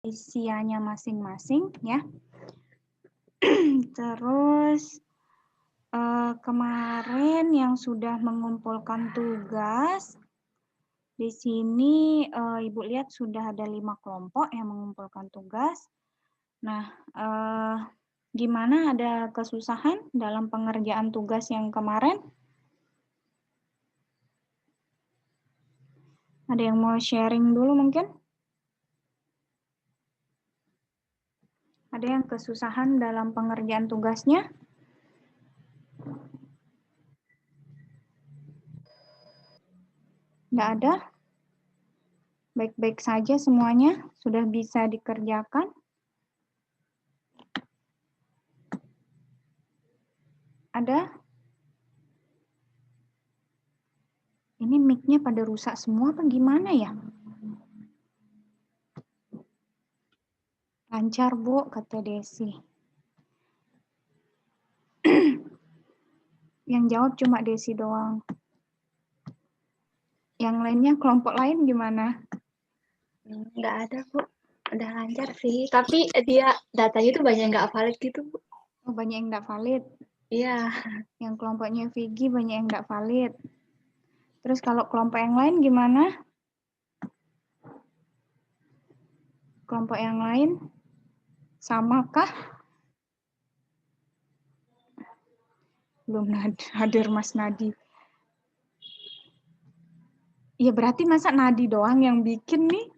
isiannya masing-masing ya. Terus kemarin yang sudah mengumpulkan tugas, di sini Ibu lihat sudah ada 5 kelompok yang mengumpulkan tugas. Nah, gimana, ada kesusahan dalam pengerjaan tugas yang kemarin? Ada yang mau sharing dulu mungkin? Ada yang kesusahan dalam pengerjaan tugasnya? Nggak ada? Baik-baik saja semuanya? Sudah bisa dikerjakan? Ada? Ini mic-nya pada rusak semua apa gimana ya? Lancar, Bu, kata Desi. Yang jawab cuma Desi doang. Yang lainnya, kelompok lain gimana? Nggak ada, Bu. Udah lancar sih. Tapi dia datanya itu banyak nggak valid gitu, Bu. Oh, banyak yang nggak valid. Iya. Yang kelompoknya Vigi banyak yang nggak valid. Terus kalau kelompok yang lain gimana? Kelompok yang lain samakah? Belum hadir Mas Nadi. Ya berarti masa Nadi doang yang bikin nih?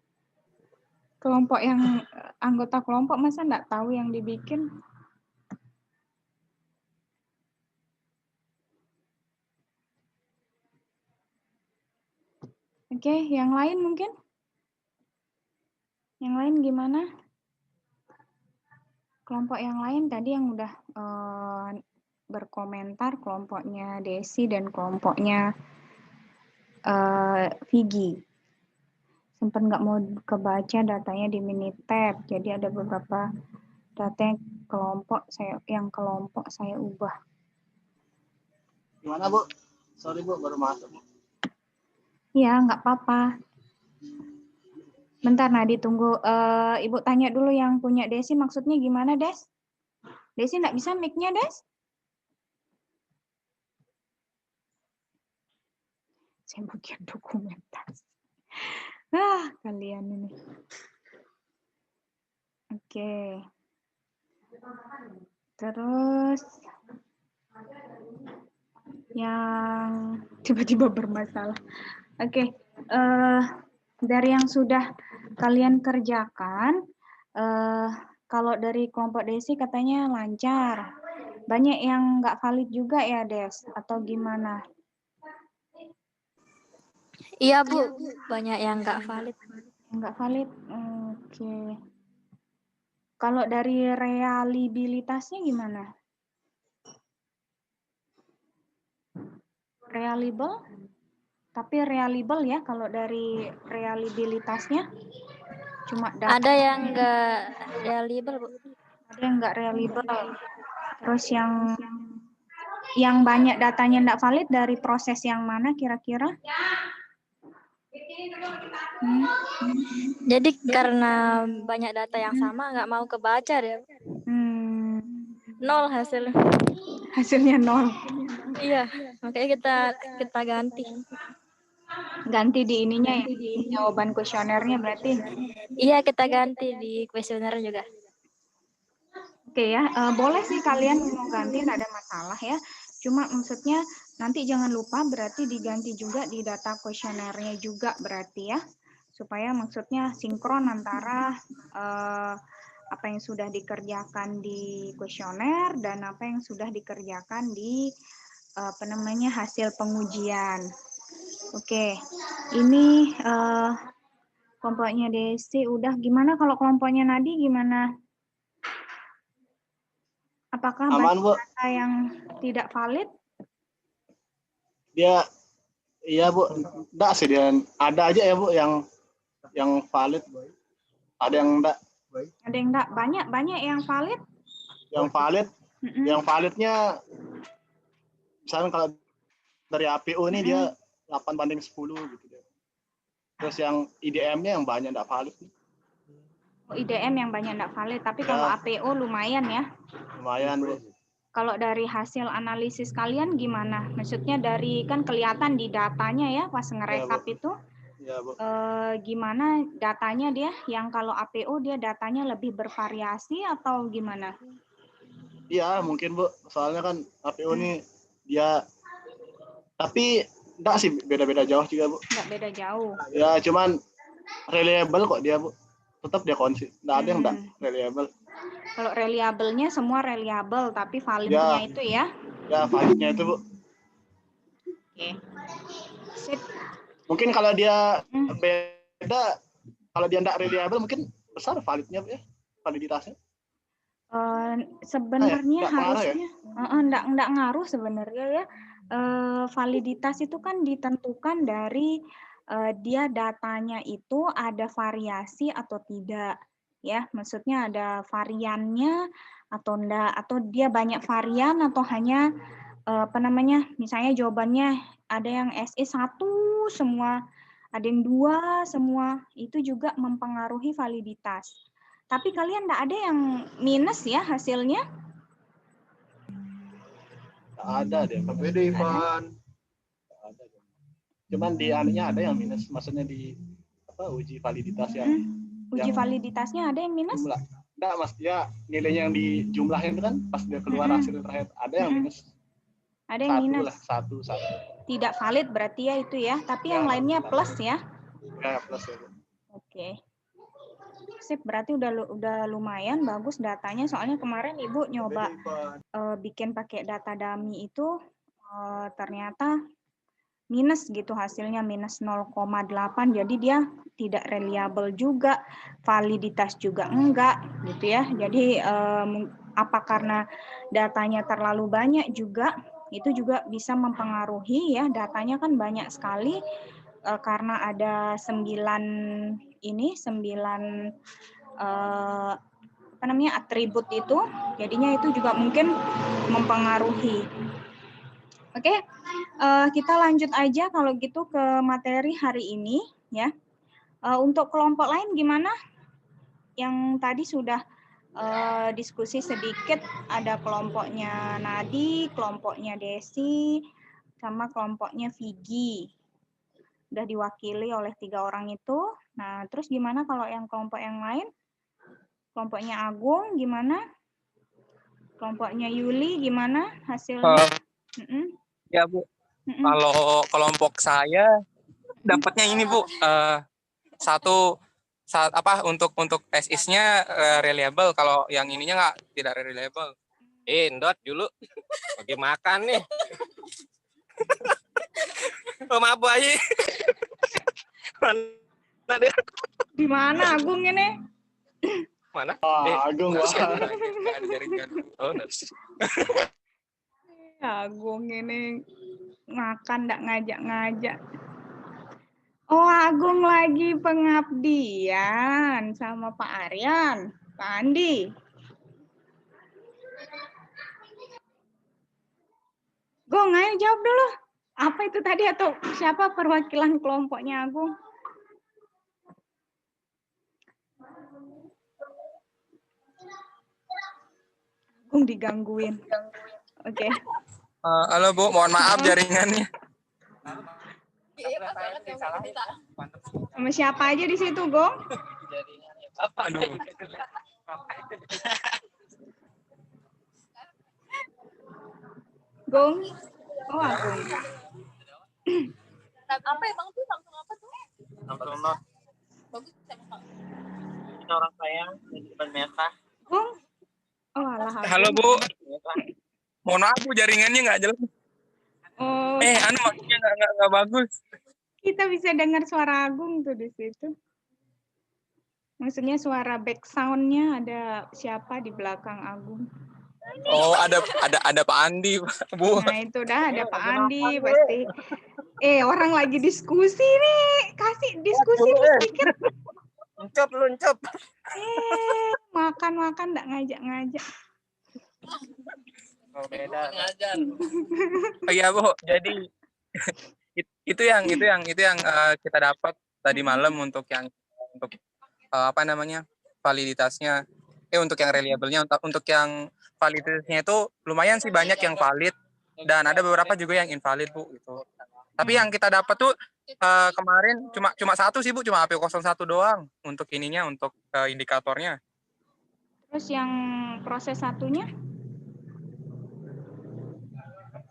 Kelompok yang anggota kelompok masa nggak tahu yang dibikin? Oke, yang lain mungkin? Yang lain gimana? Kelompok yang lain tadi yang udah berkomentar, kelompoknya Desi dan kelompoknya Vigi. Sempat nggak mau kebaca datanya di Minitab, jadi ada beberapa data yang kelompok saya ubah. Gimana, Bu? Sorry, Bu, baru masuk. Iya, nggak apa-apa. Bentar, Nadi, tunggu. Ibu tanya dulu yang punya Desi, maksudnya gimana, Des? Desi nggak bisa mic-nya, Des? Saya bagian dokumentasi. Kalian ini. Oke. Terus yang tiba-tiba bermasalah. Oke. Dari yang sudah kalian kerjakan, kalau dari kelompok Desi katanya lancar. Banyak yang nggak valid juga ya, Des? Atau gimana? Iya, Bu. Banyak yang nggak valid. Nggak valid? Oke. Kalau dari reliabilitasnya gimana? Reliable? Tapi reliable ya kalau dari reliabilitasnya? Cuma data. Ada yang nggak reliable, Bu. Ada yang nggak reliable. Terus yang banyak datanya nggak valid dari proses yang mana kira-kira? Jadi karena banyak data yang sama, nggak mau kebaca deh. Nol hasilnya. Hasilnya 0. Iya, makanya kita ganti. Ganti di ininya ya, jawaban kuesionernya berarti. Iya, kita ganti di kuesioner juga. Oke ya, boleh sih kalian mau ganti, nggak ada masalah ya. Cuma maksudnya nanti jangan lupa berarti diganti juga di data kuesionernya juga berarti ya. Supaya maksudnya sinkron antara apa yang sudah dikerjakan di kuesioner dan apa yang sudah dikerjakan di hasil pengujian. Oke, ini kelompoknya Desi udah. Gimana kalau kelompoknya Nadi gimana? Apakah Aman, Bu? data yang tidak valid? Iya, Bu. Enggak sih, dia ada aja ya, Bu, yang valid. Ada yang enggak. Ada yang enggak? Banyak yang valid? Yang validnya misalnya kalau dari APU ini dia 8/10 gitu deh. Terus yang IDM-nya yang banyak enggak valid. IDM yang banyak nggak valid, tapi kalau Ya. APO lumayan ya. Lumayan, Bu. Kalau dari hasil analisis kalian gimana? Maksudnya dari kan kelihatan di datanya ya pas ngerekap Bu. itu Ya, Bu. gimana datanya dia? Yang kalau APO dia datanya lebih bervariasi atau gimana? Iya, mungkin, Bu. Soalnya kan APO ini dia, tapi enggak sih, beda-beda jauh juga, Bu. Nggak beda jauh. Ya, cuman reliable kok dia, Bu. Tetap dia konsisten. Nggak ada yang enggak reliable. Kalau reliable-nya semua reliable, tapi validnya itu ya. Ya, validnya itu, Bu. Oke. Sip. Mungkin kalau dia beda, kalau dia enggak reliable mungkin besar validnya, Bu, ya. Validitasnya. Sebenarnya nggak pengaruh ya? harusnya enggak ngaruh sebenarnya ya. Validitas itu kan ditentukan dari dia datanya itu ada variasi atau tidak ya, maksudnya ada variannya atau enggak, atau dia banyak varian atau hanya misalnya jawabannya ada yang SE 1 semua, ada yang 2 semua, itu juga mempengaruhi validitas. Tapi kalian enggak ada yang minus ya hasilnya? Ada deh. Beda, Ivan. Ada. Cuman di anunya ada yang minus, maksudnya di uji validitas yang uji validitasnya ada yang minus? Jumlah. Enggak, Mas. Ya, nilainya yang dijumlahin itu kan pas dia keluar hasil terakhir ada yang minus. Ada yang minus. Lah, satu. Tidak valid berarti ya itu ya, tapi yang lainnya plus ya. Ya, plus ya. Oke. Sip, berarti udah lumayan bagus datanya. Soalnya kemarin Ibu nyoba bikin pakai data dummy itu ternyata minus gitu hasilnya, minus 0,8. Jadi dia tidak reliable juga, validitas juga enggak gitu ya. Jadi apa karena datanya terlalu banyak juga, itu juga bisa mempengaruhi ya, datanya kan banyak sekali karena ada 9 atribut itu, jadinya itu juga mungkin mempengaruhi. Oke, kita lanjut aja kalau gitu ke materi hari ini ya. Untuk kelompok lain gimana? Yang tadi sudah diskusi sedikit, ada kelompoknya Nadi, kelompoknya Desi, sama kelompoknya Vigi. Udah diwakili oleh 3 orang itu. Nah, terus gimana kalau yang kelompok yang lain? Kelompoknya Agung gimana? Kelompoknya Yuli gimana hasilnya? Ya, Bu. Kalau kelompok saya dapatnya ini, Bu. Untuk SIS-nya reliable, kalau yang ininya tidak reliable. Ndot dulu. Lagi makan nih. Maaf, Bu Ayi. Mana dia? Di mana Agung ini? Mana? Agung. Oh, Agung ini makan nggak ngajak-ngajak. Oh, Agung lagi pengabdian sama Pak Aryan, Pak Andi. Gong, ayo jawab dulu. Apa itu tadi atau siapa perwakilan kelompoknya Agung? Agung digangguin. Oke. Halo, Bu, mohon maaf jaringannya. Sama siapa aja di situ, Gong? Aduh. Gong. Oh, Agung. Apa emang tuh Samsung apa tuh? Samsung Note. Bagus emang. Ini orang saya di depan Meta. Gong. Oh, alah. Halo, Bu. Mohon maaf, Bu, jaringannya nggak jelas. Oh, maksudnya nggak bagus. kita bisa dengar suara Agung tuh di situ. Maksudnya suara back sound-nya ada siapa di belakang Agung. Oh, ada Pak Andi, Bu. Nah, itu dah ada Pak Andi pasti. Orang lagi diskusi nih. Kasih diskusi sedikit. Luncep. Makan enggak ngajak-ngajak. Oh, beda. Oh iya, Bu. Jadi itu yang kita dapat tadi malam untuk validitasnya. Untuk yang reliable-nya, untuk yang validitasnya itu lumayan sih banyak yang valid dan ada beberapa juga yang invalid, Bu, gitu. Tapi yang kita dapat tuh kemarin cuma satu sih, Bu, cuma AP01 doang untuk ininya, untuk indikatornya. Terus yang proses satunya?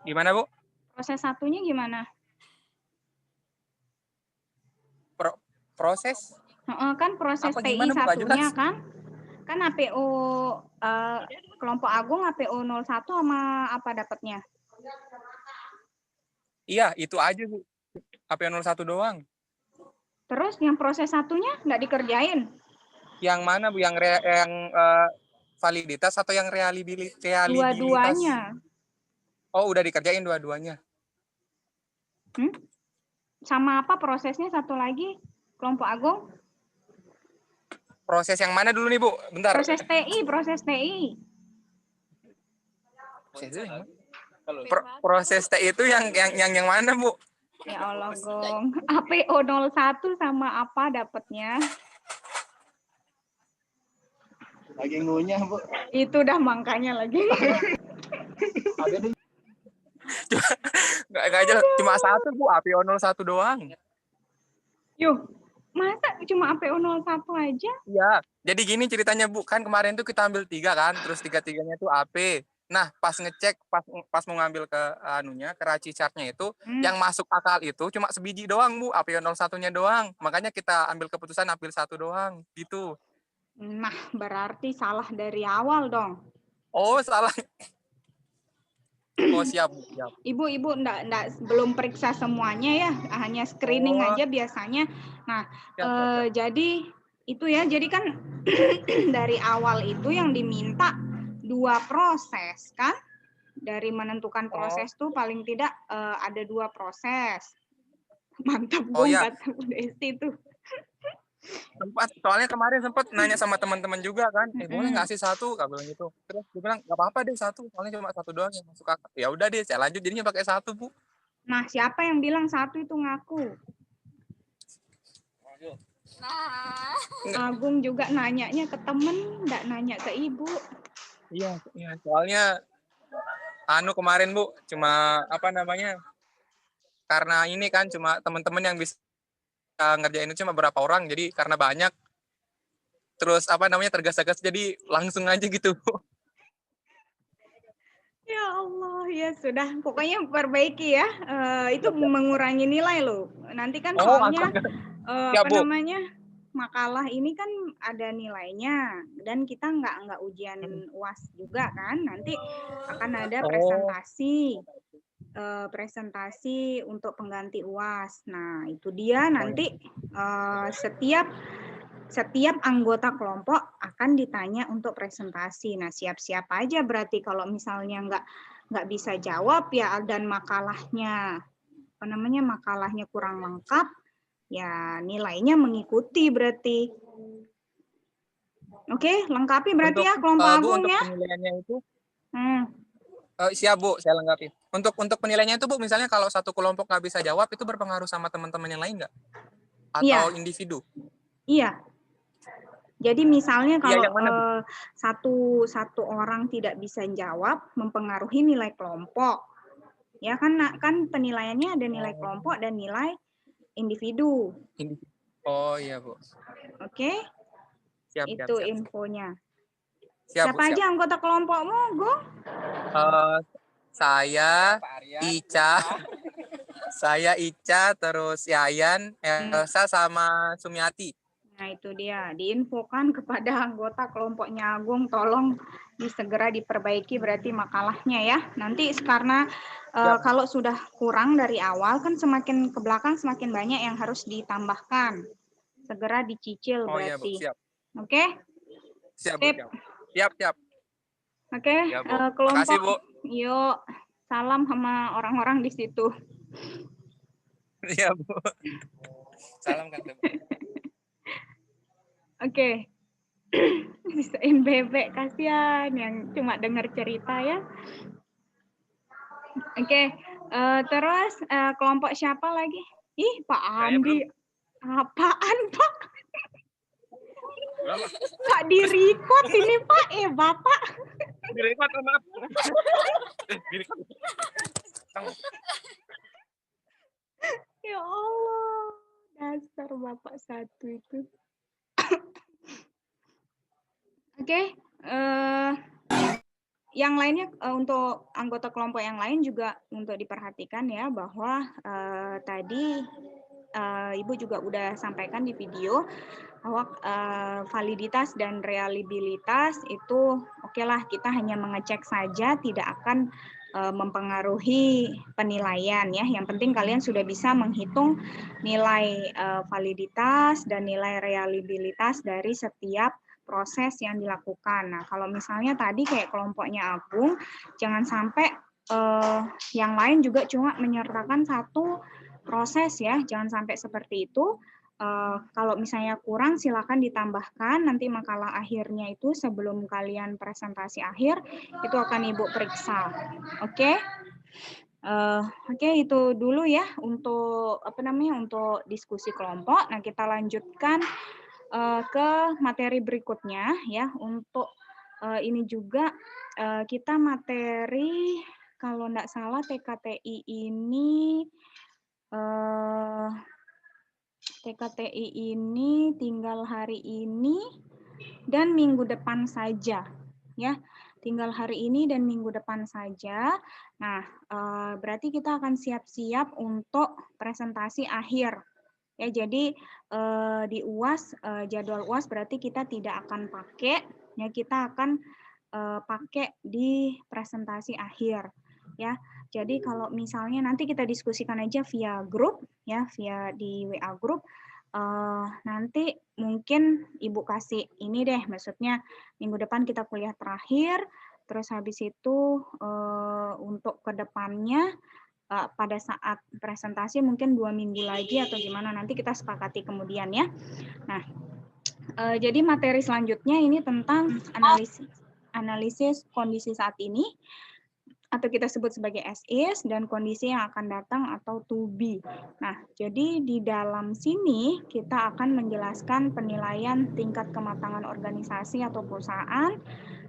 Gimana, Bu? Proses satunya gimana? Proses? Kan proses Apa TI gimana, Bu? Nggak satunya jelas. kan APO kelompok Agung APO 01 sama apa dapatnya? Iya, itu aja, Bu. AP01 doang. Terus yang proses satunya nggak dikerjain? Yang mana, Bu? Yang validitas atau yang reliabilitas? Dua-duanya. Oh, udah dikerjain dua-duanya. Sama apa prosesnya satu lagi? Kelompok Agung? Proses yang mana dulu nih, Bu? Bentar. Proses TI. Proses TI itu yang mana, Bu? Ya Allah, Gong. APO 01 sama apa dapatnya? Lagi ngunyah, Bu. Itu dah makanya lagi. Nggak jelas, cuma satu, Bu, APO 01 doang. Yuh, masa cuma APO 01 aja? Iya, jadi gini ceritanya, Bu, kan kemarin tuh kita ambil 3 kan, terus 3-3-nya itu AP. Nah, pas ngecek, pas mau ngambil ke ke raci chart-nya itu, yang masuk akal itu cuma sebiji doang, Bu, APO 01-nya doang. Makanya kita ambil keputusan ambil satu doang, gitu. Nah, berarti salah dari awal dong. Oh, salah. Oh, siap, Bu, siap. Ibu belum periksa semuanya ya, hanya screening aja biasanya. Nah, Siap. jadi itu ya, jadi kan dari awal itu yang diminta 2 proses kan? Dari menentukan proses tuh paling tidak ada 2 proses. Mantap, Bung, ya. kata Bu Desti tuh. Soalnya kemarin sempat nanya sama teman-teman juga kan, boleh nggak sih satu, Kak bilang gitu. Terus gue bilang nggak apa-apa deh satu, soalnya cuma satu doang yang masuk akal. Ya udah deh, saya lanjut jadinya pakai satu, Bu. Nah, siapa yang bilang satu itu ngaku? Nah, Agung juga nanyanya ke temen, nggak nanya ke ibu. Iya, soalnya kemarin, Bu, cuma karena ini kan cuma teman-teman yang bisa ngerjain itu cuma beberapa orang, jadi karena banyak terus tergesa-gesa jadi langsung aja gitu. Ya Allah, ya sudah, pokoknya perbaiki ya. Itu mengurangi nilai loh. Nanti kan soalnya makalah ini kan ada nilainya dan kita nggak ujian UAS juga kan. Nanti akan ada presentasi untuk pengganti UAS. Nah, itu dia nanti setiap anggota kelompok akan ditanya untuk presentasi. Nah, siap-siap aja berarti kalau misalnya nggak bisa jawab ya dan makalahnya kurang lengkap, ya nilainya mengikuti berarti. Oke, lengkapi berarti ya kelompok Agung untuk ya. Penilaiannya itu. Siap, Bu, saya lengkapi. Untuk penilaiannya itu, Bu, misalnya kalau satu kelompok nggak bisa jawab, itu berpengaruh sama teman-teman yang lain nggak? Atau individu? Iya. Jadi misalnya kalau satu orang tidak bisa jawab, mempengaruhi nilai kelompok. Ya kan penilaiannya ada nilai kelompok dan nilai individu. Oh iya, Bu. Oke. Itu Siap. infonya. Siapa aja anggota kelompokmu, Gong? Saya, Ica, terus Yayan, Elsa, sama Sumiati. Nah, itu dia. Diinfokan kepada anggota kelompoknya Agung, tolong segera diperbaiki berarti makalahnya ya. Nanti karena kalau sudah kurang dari awal, kan semakin ke belakang semakin banyak yang harus ditambahkan. Segera dicicil berarti. Iya, Bu, siap. Oke? Siap. Oke, Ya, Bu. kelompok. Makasih, Bu. Yuk, salam sama orang-orang di situ. Iya, Bu. Salam, Kak. Oke. Sisain bebek, kasihan yang cuma dengar cerita ya. Oke, terus kelompok siapa lagi? Ih, Pak Andi. Apaan, Pak? Nggak di-record ini Pak, Bapak. Direkod, maaf. Direkod. Ya Allah, dasar Bapak satu itu. Oke, yang lainnya untuk anggota kelompok yang lain juga untuk diperhatikan ya bahwa tadi Ibu juga udah sampaikan di video bahwa validitas dan reliabilitas itu oke lah kita hanya mengecek saja, tidak akan mempengaruhi penilaian ya. Yang penting kalian sudah bisa menghitung nilai validitas dan nilai reliabilitas dari setiap proses yang dilakukan. Nah, kalau misalnya tadi kayak kelompoknya Agung, jangan sampai yang lain juga cuma menyertakan satu proses ya, jangan sampai seperti itu. Kalau misalnya kurang silakan ditambahkan, nanti makalah akhirnya itu sebelum kalian presentasi akhir itu akan Ibu periksa. Oke? Oke, itu dulu ya untuk untuk diskusi kelompok. Nah, kita lanjutkan ke materi berikutnya ya. Untuk ini juga kita materi kalau enggak salah TKTI ini tinggal hari ini dan minggu depan saja ya. Tinggal hari ini dan minggu depan saja. Nah, berarti kita akan siap-siap untuk presentasi akhir. Ya, jadi di UAS jadwal UAS berarti kita tidak akan pakai ya, kita akan pakai di presentasi akhir ya. Jadi kalau misalnya nanti kita diskusikan aja via grup ya, via di WA grup. Nanti mungkin Ibu kasih ini deh, maksudnya minggu depan kita kuliah terakhir, terus habis itu untuk kedepannya pada saat presentasi mungkin 2 minggu lagi atau gimana, nanti kita sepakati kemudian ya. Nah, jadi materi selanjutnya ini tentang analisis kondisi saat ini, atau kita sebut sebagai as is, dan kondisi yang akan datang atau to be. Nah, jadi di dalam sini kita akan menjelaskan penilaian tingkat kematangan organisasi atau perusahaan,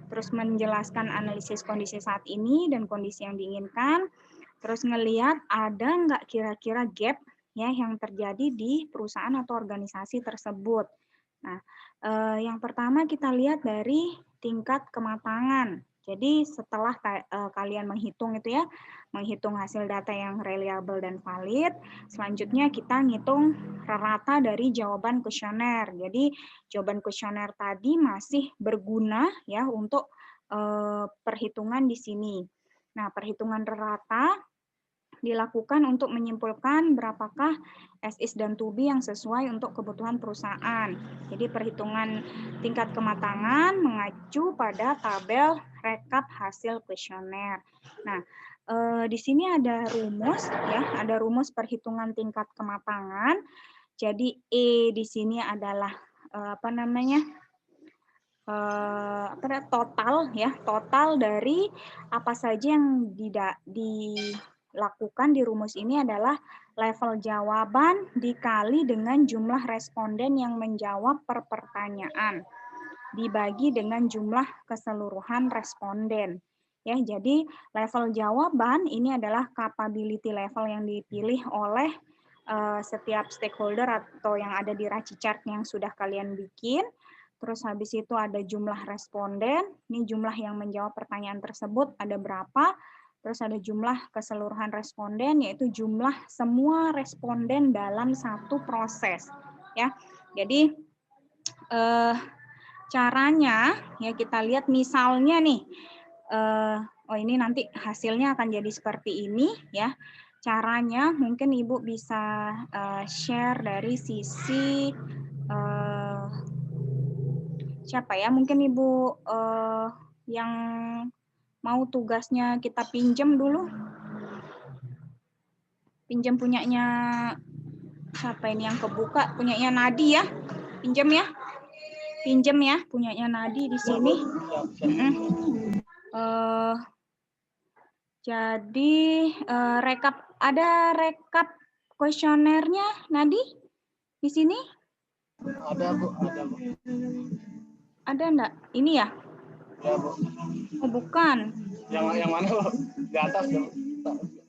terus menjelaskan analisis kondisi saat ini dan kondisi yang diinginkan, terus ngelihat ada nggak kira-kira gap ya yang terjadi di perusahaan atau organisasi tersebut. Nah, yang pertama kita lihat dari tingkat kematangan. Jadi setelah kalian menghitung itu ya, menghitung hasil data yang reliable dan valid, selanjutnya kita ngitung rata dari jawaban kuesioner. Jadi jawaban kuesioner tadi masih berguna ya untuk perhitungan di sini. Nah, perhitungan rata dilakukan untuk menyimpulkan berapakah as is dan to be yang sesuai untuk kebutuhan perusahaan. Jadi perhitungan tingkat kematangan mengacu pada tabel rekap hasil kuesioner. Nah, di sini ada rumus ya, ada rumus perhitungan tingkat kematangan. Jadi E di sini adalah total ya, total dari apa saja yang dilakukan di rumus ini adalah level jawaban dikali dengan jumlah responden yang menjawab per pertanyaan dibagi dengan jumlah keseluruhan responden. Ya, jadi level jawaban ini adalah capability level yang dipilih oleh setiap stakeholder atau yang ada di Raci chart yang sudah kalian bikin. Terus habis itu ada jumlah responden, ini jumlah yang menjawab pertanyaan tersebut ada berapa. Terus ada jumlah keseluruhan responden, yaitu jumlah semua responden dalam satu proses. Ya, jadi caranya ya kita lihat misalnya nih, ini nanti hasilnya akan jadi seperti ini ya. Caranya mungkin Ibu bisa share dari sisi siapa ya? Mungkin Ibu yang mau tugasnya kita pinjam dulu. Pinjam punyanya siapa ini yang kebuka? Punyanya Nadi ya. Pinjam ya. Pinjam ya punyanya Nadi di sini. Jadi ada rekap kuesionernya Nadi di sini? Ada Bu, ada Bu. Ada enggak? Ini ya? Ya Bu. Oh, bukan. Yang mana Bu? Di atas ya Bu.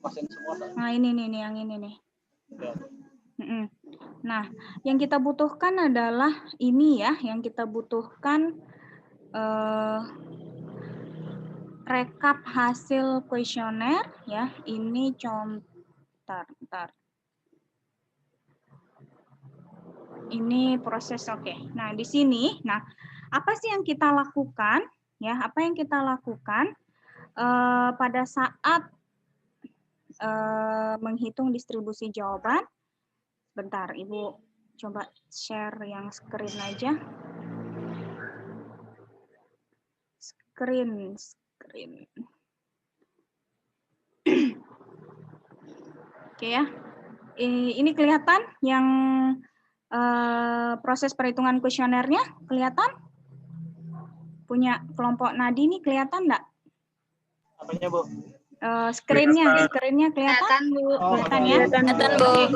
Pasien semua tak? Nah, ini nih, yang ini nih. Ya. Mm-mm. Nah, yang kita butuhkan adalah ini ya, yang kita butuhkan rekap hasil kuesioner ya. Ini bentar. Ini proses oke. Nah, di sini, apa sih yang kita lakukan? Ya, apa yang kita lakukan pada saat menghitung distribusi jawaban? Bentar, Ibu coba share yang screen aja. Screen. Oke ya. Ini kelihatan yang proses perhitungan kuesionernya? Kelihatan? Punya kelompok nadi ini kelihatan enggak? Apanya Bu? Screen-nya kelihatan? Bu. Oh, Kelihatan ya? Kelihatan, Bu. Oke.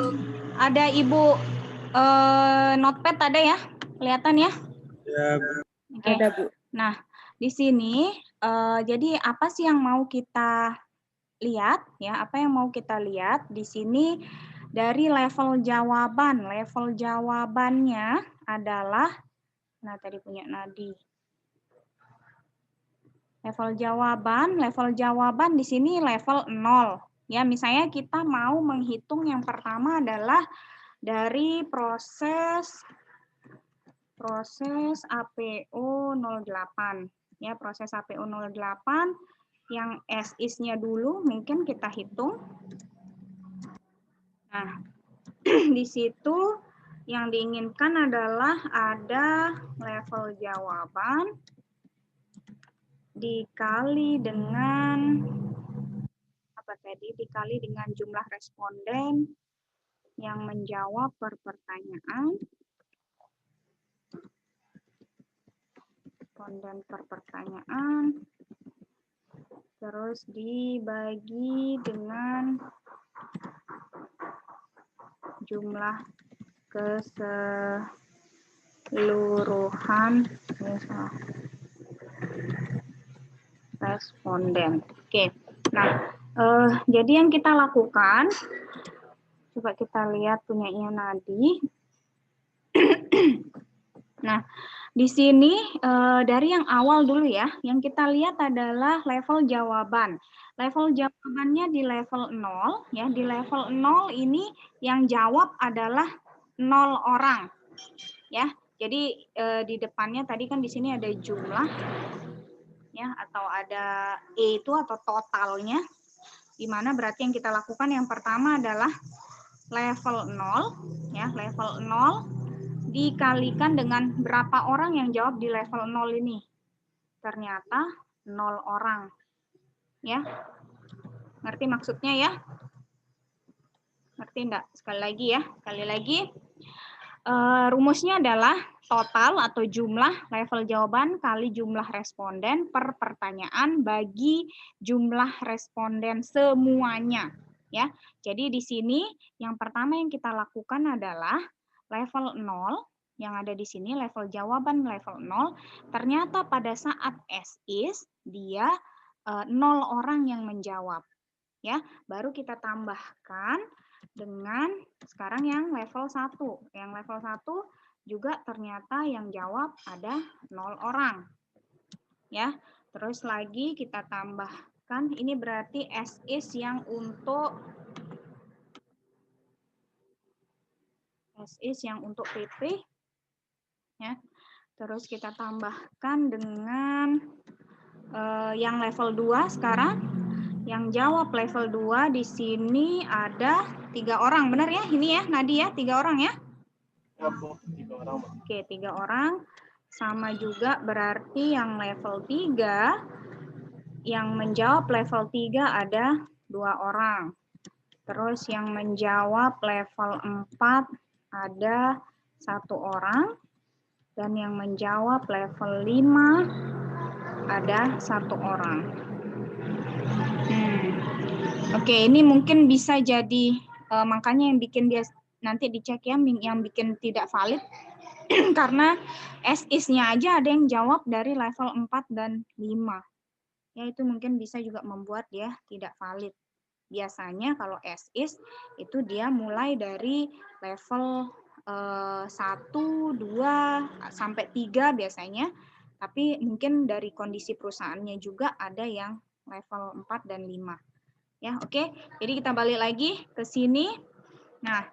Ada Ibu notepad ada ya? Kelihatan ya? Ya, Oke. Ada, Bu. Nah, di sini jadi apa sih yang mau kita lihat ya? Apa yang mau kita lihat di sini dari level jawaban. Level jawabannya adalah tadi punya nadi. Level jawaban di sini level 0. Ya, misalnya kita mau menghitung yang pertama adalah dari proses APO 08. Ya, proses APO 08 yang SIS-nya dulu mungkin kita hitung. Nah, di situ yang diinginkan adalah ada level jawaban dikali dengan dikali dengan jumlah responden yang menjawab per pertanyaan. Responden per pertanyaan. Terus dibagi dengan jumlah keseluruhan responden. Oke. Nah, jadi yang kita lakukan, coba kita lihat punyanya Nadi. Nah, di sini dari yang awal dulu ya, yang kita lihat adalah level jawaban. Level jawabannya di level 0, ya. Di level 0 ini yang jawab adalah 0 orang. Ya. Jadi di depannya tadi kan di sini ada jumlah ya, atau ada E itu atau totalnya, di mana berarti yang kita lakukan yang pertama adalah level 0 ya, level 0 dikalikan dengan berapa orang yang jawab di level 0 ini. Ternyata 0 orang. Ya. Ngerti maksudnya ya? Ngerti enggak? Sekali lagi ya, sekali lagi. Rumusnya adalah total atau jumlah level jawaban kali jumlah responden per pertanyaan bagi jumlah responden semuanya. Ya, jadi di sini yang pertama yang kita lakukan adalah level 0 yang ada di sini, level jawaban level 0. Ternyata pada saat SIS dia 0 orang yang menjawab. Ya, baru kita tambahkan dengan sekarang yang level 1. Yang level 1 juga ternyata yang jawab ada 0 orang. Ya, terus lagi kita tambahkan, ini berarti SIS yang untuk PP. Ya. Terus kita tambahkan dengan yang level 2 sekarang. Yang jawab level 2 di sini ada 3 orang, benar ya? Ini ya, Nadi ya, 3 orang ya? Ya, Bu, 3 orang. Oke, 3 orang. Sama juga berarti yang level 3, yang menjawab level 3 ada 2 orang. Terus yang menjawab level 4 ada 1 orang. Dan yang menjawab level 5 ada 1 orang. Oke, ini mungkin bisa jadi makanya yang bikin dia nanti dicek ya, yang bikin tidak valid Karena SIS-nya aja ada yang jawab dari level 4 dan 5. Ya, itu mungkin bisa juga membuat dia tidak valid. Biasanya kalau SIS itu dia mulai dari level 1, 2, sampai 3 biasanya. Tapi mungkin dari kondisi perusahaannya juga ada yang level 4 dan 5. Ya, oke. Jadi kita balik lagi ke sini. Nah,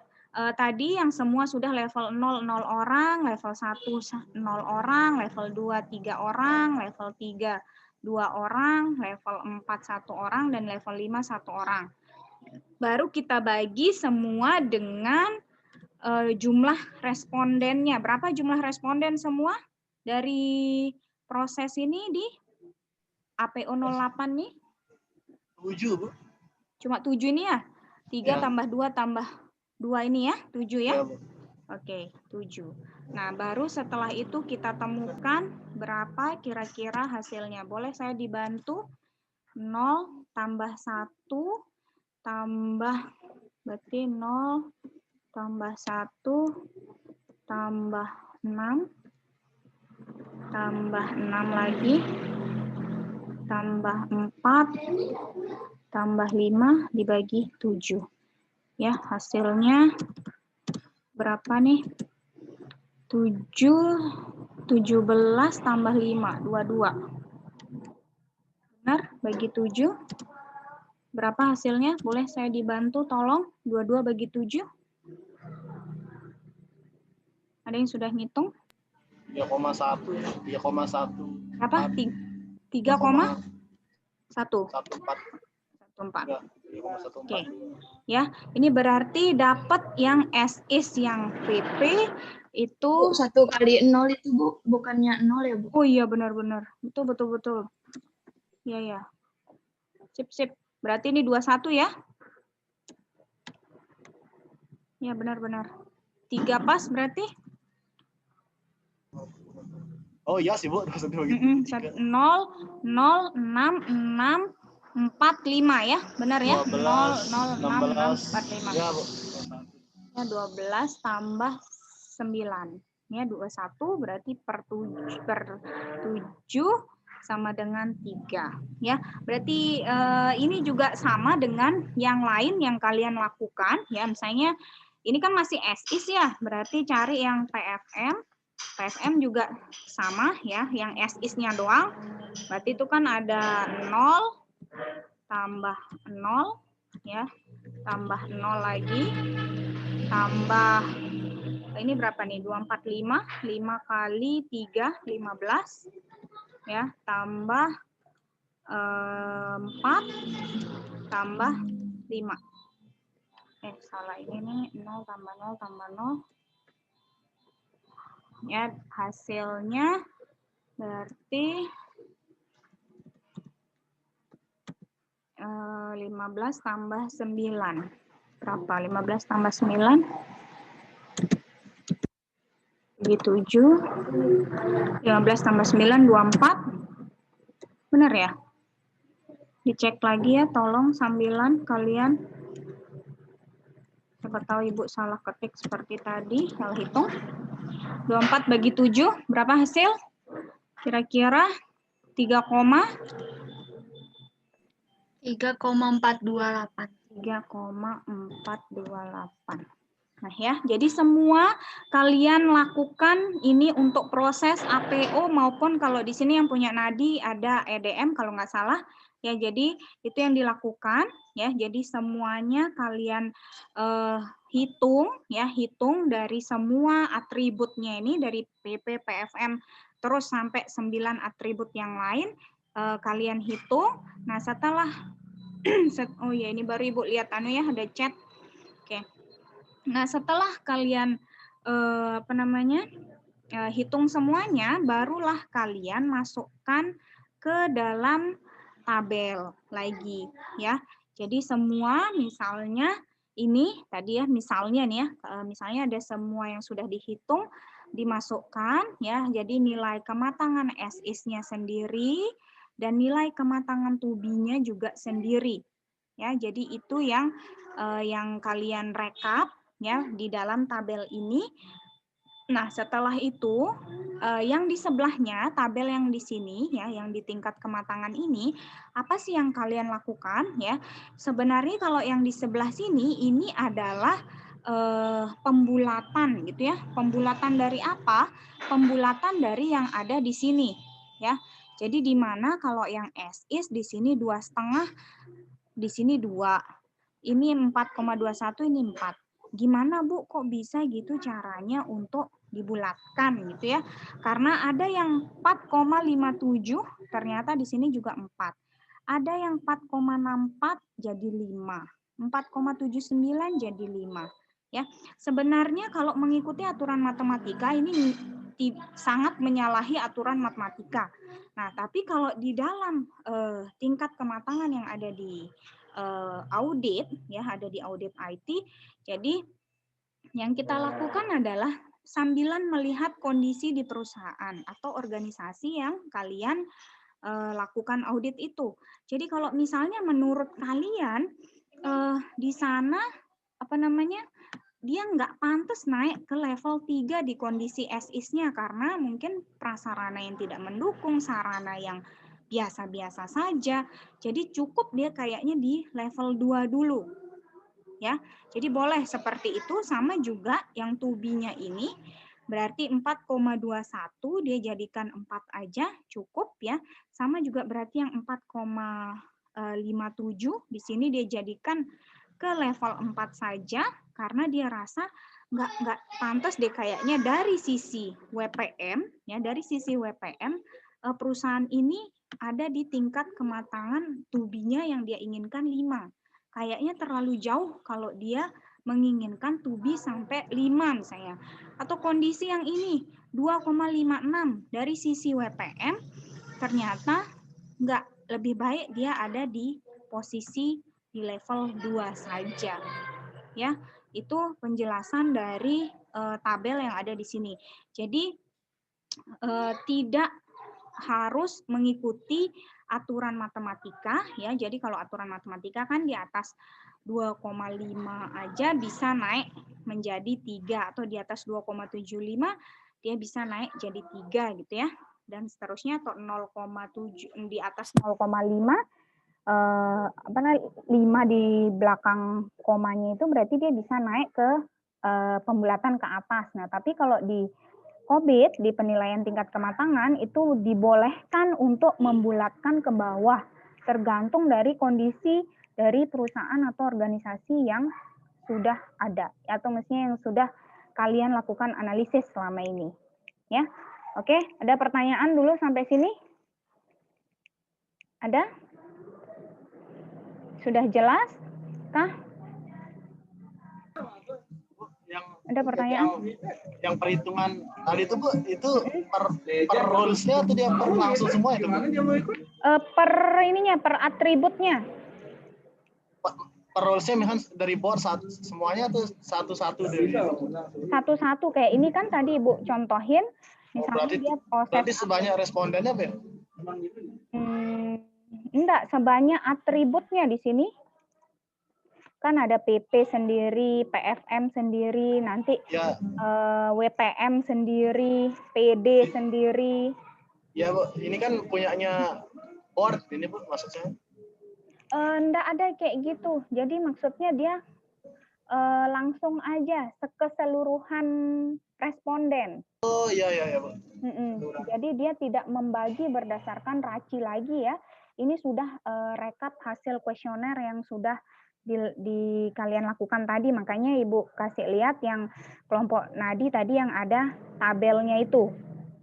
tadi yang semua sudah level 0 orang, level 1 0 orang, level 2 3 orang, level 3 2 orang, level 4 1 orang, dan level 5 1 orang. Baru kita bagi semua dengan jumlah respondennya. Berapa jumlah responden semua dari proses ini di APO 08 nih? 7, Bu. Cuma 7 ini ya? 3 Ya. tambah 2 tambah 2 ini ya? 7 ya? Ya, Bu. Oke, 7. Nah, baru setelah itu kita temukan berapa kira-kira hasilnya. Boleh saya dibantu? 0 tambah 1 tambah, berarti 0 tambah 1 tambah 6 tambah 6 lagi tambah 4 tambah 5 dibagi 7. Ya, hasilnya berapa nih? 17 tambah 5, 22. Benar? Bagi 7. Berapa hasilnya? Boleh saya dibantu tolong? 22 bagi 7. Ada yang sudah ngitung? 3,1. Berapa? 3,14. 14. Ya, 3,14. Oke. Ya, ini berarti dapat yang SIS yang PP itu. Bu, 1 kali 0 itu, Bu, bukannya 0 ya, Bu? Oh iya, benar-benar. Betul. Ya. Sip. Berarti ini 21 ya? Ya, benar-benar. 3 pas berarti? Oh iya sih, Bu. 0, 0, 6, 6, 4, 5 ya? Benar ya? 0, 0, 6, 6, 4, 5. Ya, Bu. Ya, 12 tambah 9. Ya, 21 berarti per 7 sama dengan 3. Ya, berarti ini juga sama dengan yang lain yang kalian lakukan. Ya, misalnya ini kan masih SIS ya, berarti cari yang PFM. PFM juga sama ya, yang SIS-nya doang. Berarti itu kan ada 0 tambah 0 ya, tambah 0 lagi, tambah ini berapa nih? 245, 5 kali 3, 15 ya, tambah 4 tambah 5. Salah ini nih, 0 tambah 0 tambah 0. Ya, hasilnya berarti 15 tambah 9. Berapa? 15 tambah 9? Bagi 7. 15 tambah 9, 24. Benar ya? Dicek lagi ya, tolong sambilan kalian. Siapa tahu Ibu salah ketik seperti tadi, salah hitung. 24 bagi 7, berapa hasil? Kira-kira 3,428. 3,428. Nah ya, jadi semua kalian lakukan ini untuk proses APO maupun kalau di sini yang punya Nadi ada EDM kalau nggak salah. Ya, jadi itu yang dilakukan ya. Jadi semuanya kalian hitung ya, hitung dari semua atributnya ini dari PP, PFM terus sampai 9 atribut yang lain kalian hitung. Nah, setelah oh ya, ini baru Ibu lihat ya, ada chat. Oke. Nah, setelah kalian hitung semuanya, barulah kalian masukkan ke dalam tabel lagi ya. Jadi semua misalnya ini tadi ya, misalnya nih ya, misalnya ada semua yang sudah dihitung dimasukkan ya. Jadi nilai kematangan SIS-nya sendiri dan nilai kematangan to-be-nya juga sendiri. Ya, jadi itu yang kalian rekap ya di dalam tabel ini. Nah, setelah itu yang di sebelahnya, tabel yang di sini ya, yang di tingkat kematangan ini, apa sih yang kalian lakukan ya? Sebenarnya kalau yang di sebelah sini ini adalah pembulatan gitu ya. Pembulatan dari apa? Pembulatan dari yang ada di sini ya. Jadi di mana kalau yang as is di sini 2,5, di sini 2. Ini 4,21, ini 4. Gimana Bu, kok bisa gitu caranya untuk dibulatkan gitu ya? Karena ada yang 4,57, ternyata di sini juga 4. Ada yang 4,64 jadi 5. 4,79 jadi 5. Ya, sebenarnya kalau mengikuti aturan matematika ini sangat menyalahi aturan matematika. Nah, tapi kalau di dalam tingkat kematangan yang ada di audit ya, ada di audit IT. Jadi yang kita lakukan adalah sambilan melihat kondisi di perusahaan atau organisasi yang kalian lakukan audit itu. Jadi kalau misalnya menurut kalian di sana apa namanya, dia nggak pantas naik ke level 3 di kondisi as is-nya karena mungkin prasarana yang tidak mendukung, sarana yang biasa-biasa saja. Jadi cukup dia kayaknya di level 2 dulu. Ya. Jadi boleh seperti itu, sama juga yang tubinya ini berarti 4,21 dia jadikan 4 aja cukup ya. Sama juga berarti yang 4,57 di sini dia jadikan ke level 4 saja karena dia rasa nggak pantas deh kayaknya dari sisi WPM ya, dari sisi WPM perusahaan ini ada di tingkat kematangan tubinya yang dia inginkan 5. Kayaknya terlalu jauh kalau dia menginginkan tubi sampai 5 misalnya. Atau kondisi yang ini 2,56 dari sisi WPM ternyata nggak, lebih baik dia ada di posisi di level 2 saja. Ya, itu penjelasan dari tabel yang ada di sini. Jadi tidak harus mengikuti aturan matematika ya. Jadi kalau aturan matematika kan di atas 2,5 aja bisa naik menjadi 3 atau di atas 2,75 dia bisa naik jadi 3 gitu ya. Dan seterusnya atau 0,7 di atas 0,5 5 di belakang komanya itu berarti dia bisa naik ke pembulatan ke atas. Nah, tapi kalau di COVID di penilaian tingkat kematangan itu dibolehkan untuk membulatkan ke bawah tergantung dari kondisi dari perusahaan atau organisasi yang sudah ada atau mestinya yang sudah kalian lakukan analisis selama ini ya. Oke, ada pertanyaan dulu sampai sini? Ada? Sudah jelas kah? Ada pertanyaan? Yang perhitungan tadi itu Bu, itu per rules-nya atau dia per langsung semua itu Bu? Per ininya, per atributnya. Per rules-nya misalkan dari board semuanya tuh satu-satu dari satu-satu kayak ini kan tadi Ibu contohin misalnya dia proses. Berarti sebanyak respondennya Bu? Enggak, sebanyak atributnya di sini. Kan ada PP sendiri, PFM sendiri, nanti ya. WPM sendiri, PD sendiri. Ya Bu, ini kan punyanya board ini Bu maksudnya. Enggak ada kayak gitu. Jadi maksudnya dia langsung aja keseluruhan responden. Oh iya Bu. Jadi dia tidak membagi berdasarkan raci lagi ya. Ini sudah rekap hasil kuesioner yang sudah di kalian lakukan tadi. Makanya Ibu kasih lihat yang kelompok nadi tadi yang ada tabelnya itu.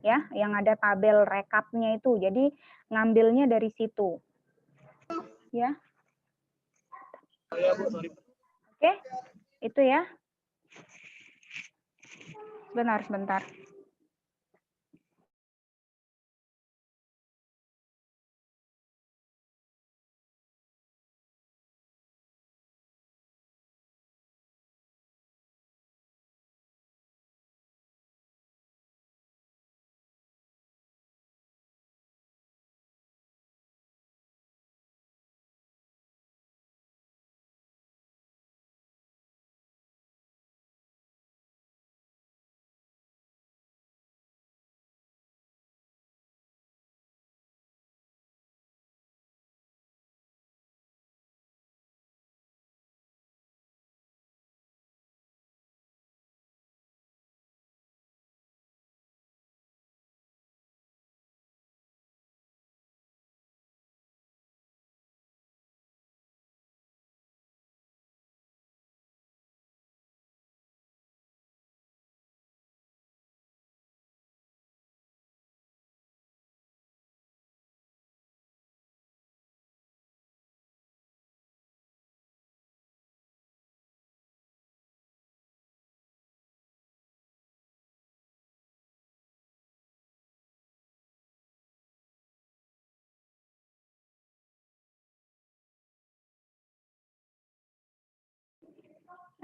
Ya, yang ada tabel rekapnya itu. Jadi ngambilnya dari situ. Ya. Oke, itu ya. Sebentar.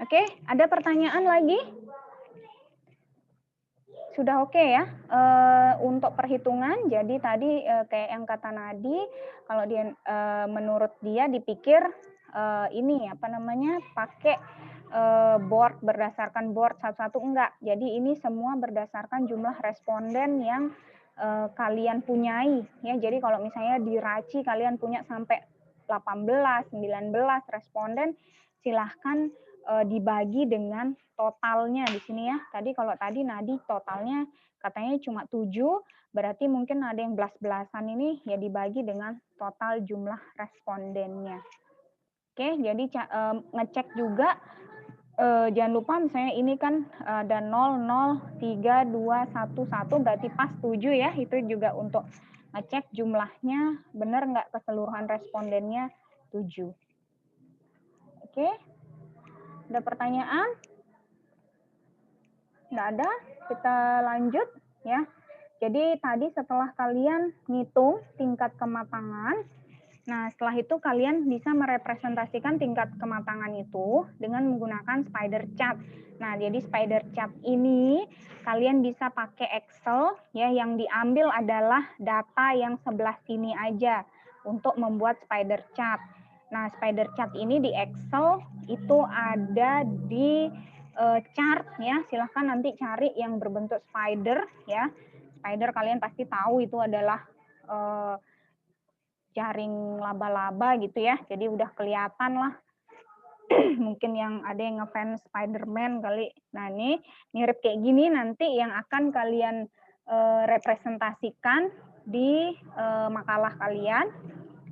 Oke, ada pertanyaan lagi? Sudah oke ya. Untuk perhitungan, jadi tadi kayak yang kata Nadi, kalau dia menurut dia dipikir ini apa namanya pakai board berdasarkan board satu-satu enggak. Jadi ini semua berdasarkan jumlah responden yang kalian punyai ya. Jadi kalau misalnya di Raci kalian punya sampai 18, 19 responden, silahkan dibagi dengan totalnya di sini ya. Tadi kalau tadi Nadi totalnya katanya cuma 7, berarti mungkin ada yang belas-belasan ini ya dibagi dengan total jumlah respondennya. Oke, jadi ngecek juga jangan lupa misalnya ini kan ada 0, 0, 3, 2, 1, 1 berarti pas 7 ya. Itu juga untuk ngecek jumlahnya benar nggak keseluruhan respondennya 7. Oke, ada pertanyaan? Nggak ada, kita lanjut ya. Jadi tadi setelah kalian ngitung tingkat kematangan, nah setelah itu kalian bisa merepresentasikan tingkat kematangan itu dengan menggunakan spider chart. Nah jadi spider chart ini kalian bisa pakai Excel ya, yang diambil adalah data yang sebelah sini aja untuk membuat spider chart. Nah spider chart ini di Excel itu ada di chart ya, silahkan nanti cari yang berbentuk spider ya. Spider kalian pasti tahu itu adalah jaring laba-laba gitu ya, jadi udah kelihatan lah. Mungkin yang ada yang ngefans Spider-Man kali. Nah ini mirip kayak gini nanti yang akan kalian representasikan di makalah kalian.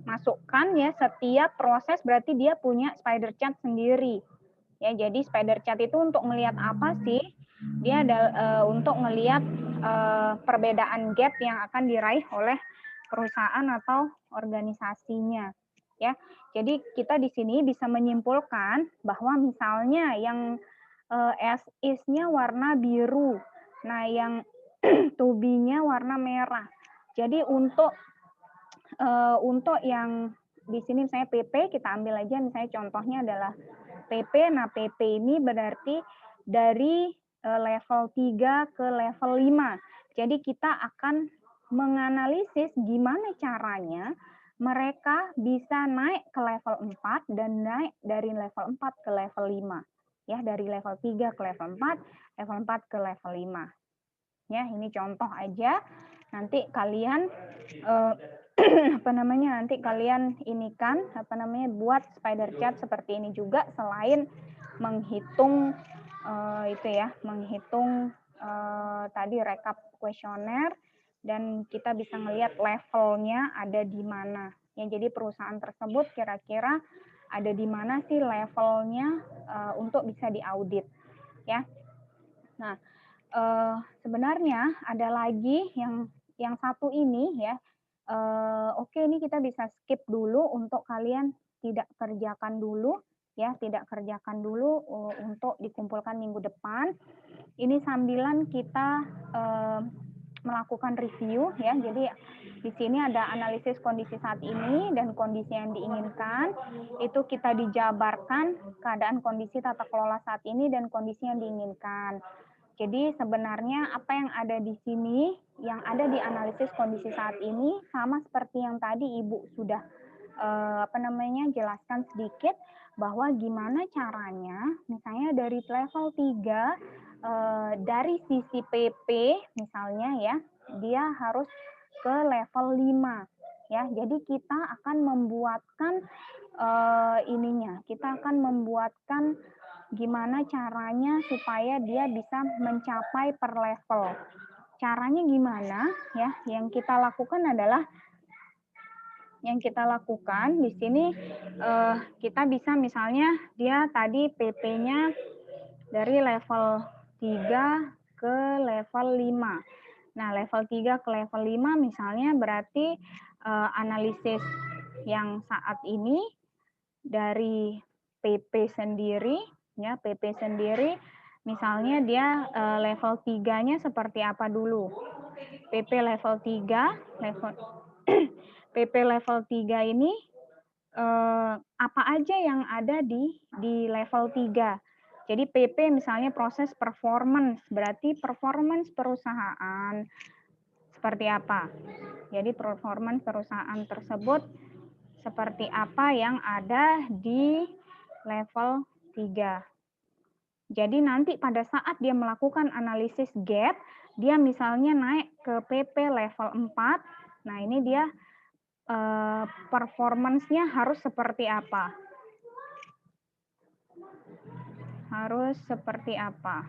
Masukkan ya, setiap proses berarti dia punya spider chart sendiri. Ya, jadi spider chart itu untuk melihat apa sih? Dia ada untuk melihat perbedaan gap yang akan diraih oleh perusahaan atau organisasinya. Ya, jadi kita di sini bisa menyimpulkan bahwa misalnya yang as is-nya warna biru, nah yang to be-nya warna merah. Jadi untuk yang di sini misalnya PP, kita ambil aja misalnya contohnya adalah PP. Nah, PP ini berarti dari level 3 ke level 5. Jadi kita akan menganalisis gimana caranya mereka bisa naik ke level 4 dan naik dari level 4 ke level 5. Ya, dari level 3 ke level 4, level 4 ke level 5. Ya, ini contoh aja. Nanti kalian nanti kalian buat spider chart seperti ini juga, selain menghitung menghitung tadi rekap kuesioner, dan kita bisa melihat levelnya ada di mana ya. Jadi perusahaan tersebut kira-kira ada di mana sih levelnya untuk bisa diaudit ya. Nah sebenarnya ada lagi yang satu ini ya. Oke, ini kita bisa skip dulu untuk kalian tidak kerjakan dulu ya, untuk dikumpulkan minggu depan. Ini sambilan kita melakukan review ya. Jadi di sini ada analisis kondisi saat ini dan kondisi yang diinginkan. Itu kita dijabarkan keadaan kondisi tata kelola saat ini dan kondisi yang diinginkan. Jadi sebenarnya apa yang ada di sini, yang ada di analisis kondisi saat ini sama seperti yang tadi Ibu sudah jelaskan sedikit, bahwa gimana caranya misalnya dari level 3 dari sisi PP misalnya ya, dia harus ke level 5 ya. Jadi kita akan membuatkan gimana caranya supaya dia bisa mencapai per level. Caranya gimana ya? Yang kita lakukan di sini kita bisa misalnya dia tadi PP-nya dari level 3 ke level 5. Nah, level 3 ke level 5 misalnya berarti analisis yang saat ini dari PP sendiri ya, PP sendiri misalnya dia level 3-nya seperti apa dulu. PP level 3, PP level 3 ini apa aja yang ada di level 3. Jadi PP misalnya proses performance, berarti performance perusahaan seperti apa? Jadi performance perusahaan tersebut seperti apa yang ada di level 3. Jadi nanti pada saat dia melakukan analisis gap, dia misalnya naik ke PP level 4, nah ini dia performance-nya harus seperti apa? Harus seperti apa?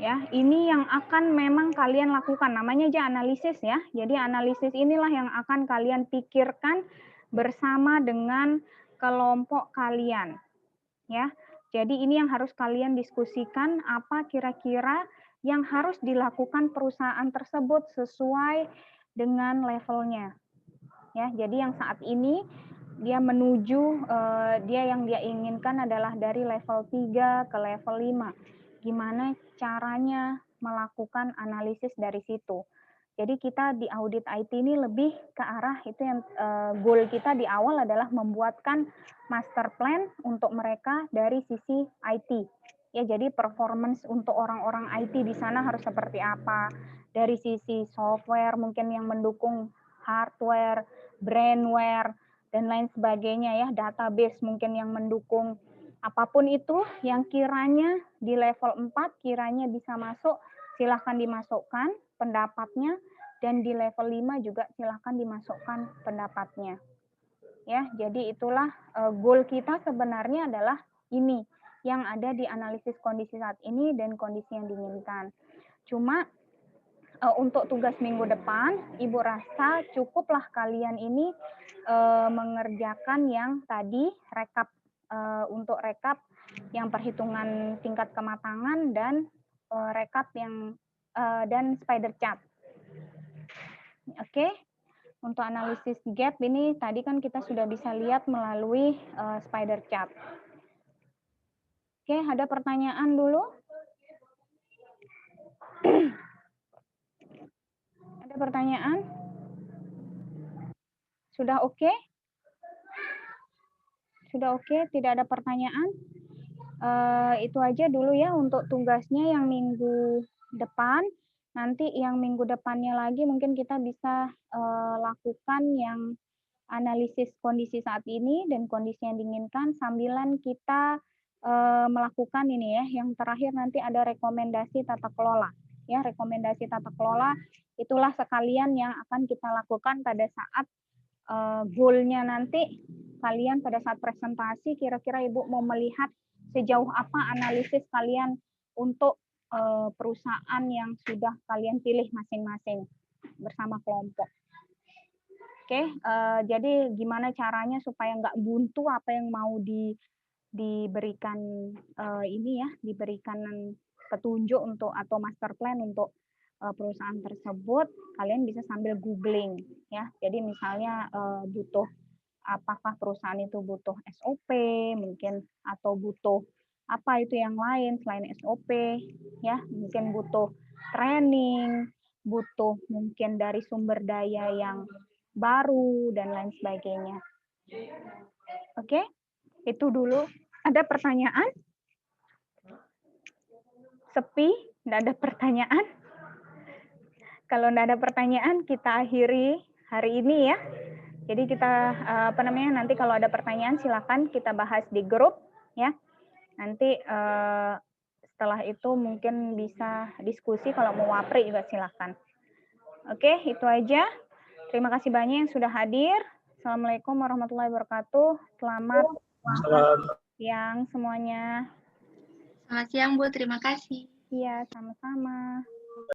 Ya, ini yang akan memang kalian lakukan, namanya aja analisis ya. Jadi analisis inilah yang akan kalian pikirkan bersama dengan kelompok kalian. Ya. Jadi ini yang harus kalian diskusikan, apa kira-kira yang harus dilakukan perusahaan tersebut sesuai dengan levelnya. Ya, jadi yang saat ini dia menuju dia yang dia inginkan adalah dari level 3 ke level 5. Gimana caranya melakukan analisis dari situ. Jadi kita di audit IT ini lebih ke arah itu yang goal kita di awal adalah membuatkan master plan untuk mereka dari sisi IT. Ya, jadi performance untuk orang-orang IT di sana harus seperti apa. Dari sisi software mungkin yang mendukung hardware, brandware, dan lain sebagainya ya, database mungkin yang mendukung apapun itu yang kiranya di level 4 kiranya bisa masuk, silahkan dimasukkan pendapatnya, dan di level 5 juga silahkan dimasukkan pendapatnya. Ya, jadi itulah goal kita sebenarnya adalah ini yang ada di analisis kondisi saat ini dan kondisi yang diinginkan. Cuma untuk tugas minggu depan, Ibu rasa cukuplah kalian ini mengerjakan yang tadi rekap untuk rekap yang perhitungan tingkat kematangan dan rekap yang dan spider chart. Oke. Untuk analisis gap ini tadi kan kita sudah bisa lihat melalui spider chart. Oke, ada pertanyaan dulu? Ada pertanyaan? Sudah oke? Sudah oke, tidak ada pertanyaan? Itu aja dulu ya untuk tugasnya yang minggu depan. Nanti yang minggu depannya lagi mungkin kita bisa lakukan yang analisis kondisi saat ini dan kondisi yang diinginkan sambilan kita melakukan ini ya. Yang terakhir nanti ada rekomendasi tata kelola. Ya, rekomendasi tata kelola itulah sekalian yang akan kita lakukan pada saat goal-nya nanti kalian pada saat presentasi kira-kira Ibu mau melihat sejauh apa analisis kalian untuk perusahaan yang sudah kalian pilih masing-masing bersama kelompok. Oke, jadi gimana caranya supaya nggak buntu apa yang mau diberikan ini ya, diberikan petunjuk untuk atau master plan untuk perusahaan tersebut, kalian bisa sambil googling ya. Jadi misalnya butuh apakah perusahaan itu butuh SOP mungkin atau butuh apa itu yang lain selain SOP ya, mungkin butuh training, butuh mungkin dari sumber daya yang baru dan lain sebagainya. Oke, itu dulu. Ada pertanyaan? Sepi, tidak ada pertanyaan. Kalau tidak ada pertanyaan, kita akhiri hari ini ya. Jadi kita nanti kalau ada pertanyaan silakan kita bahas di grup ya. Nanti setelah itu mungkin bisa diskusi, kalau mau wapri juga silakan. Oke, itu aja. Terima kasih banyak yang sudah hadir. Assalamualaikum warahmatullahi wabarakatuh. Selamat siang semuanya. Selamat siang Bu, terima kasih. Iya, sama-sama.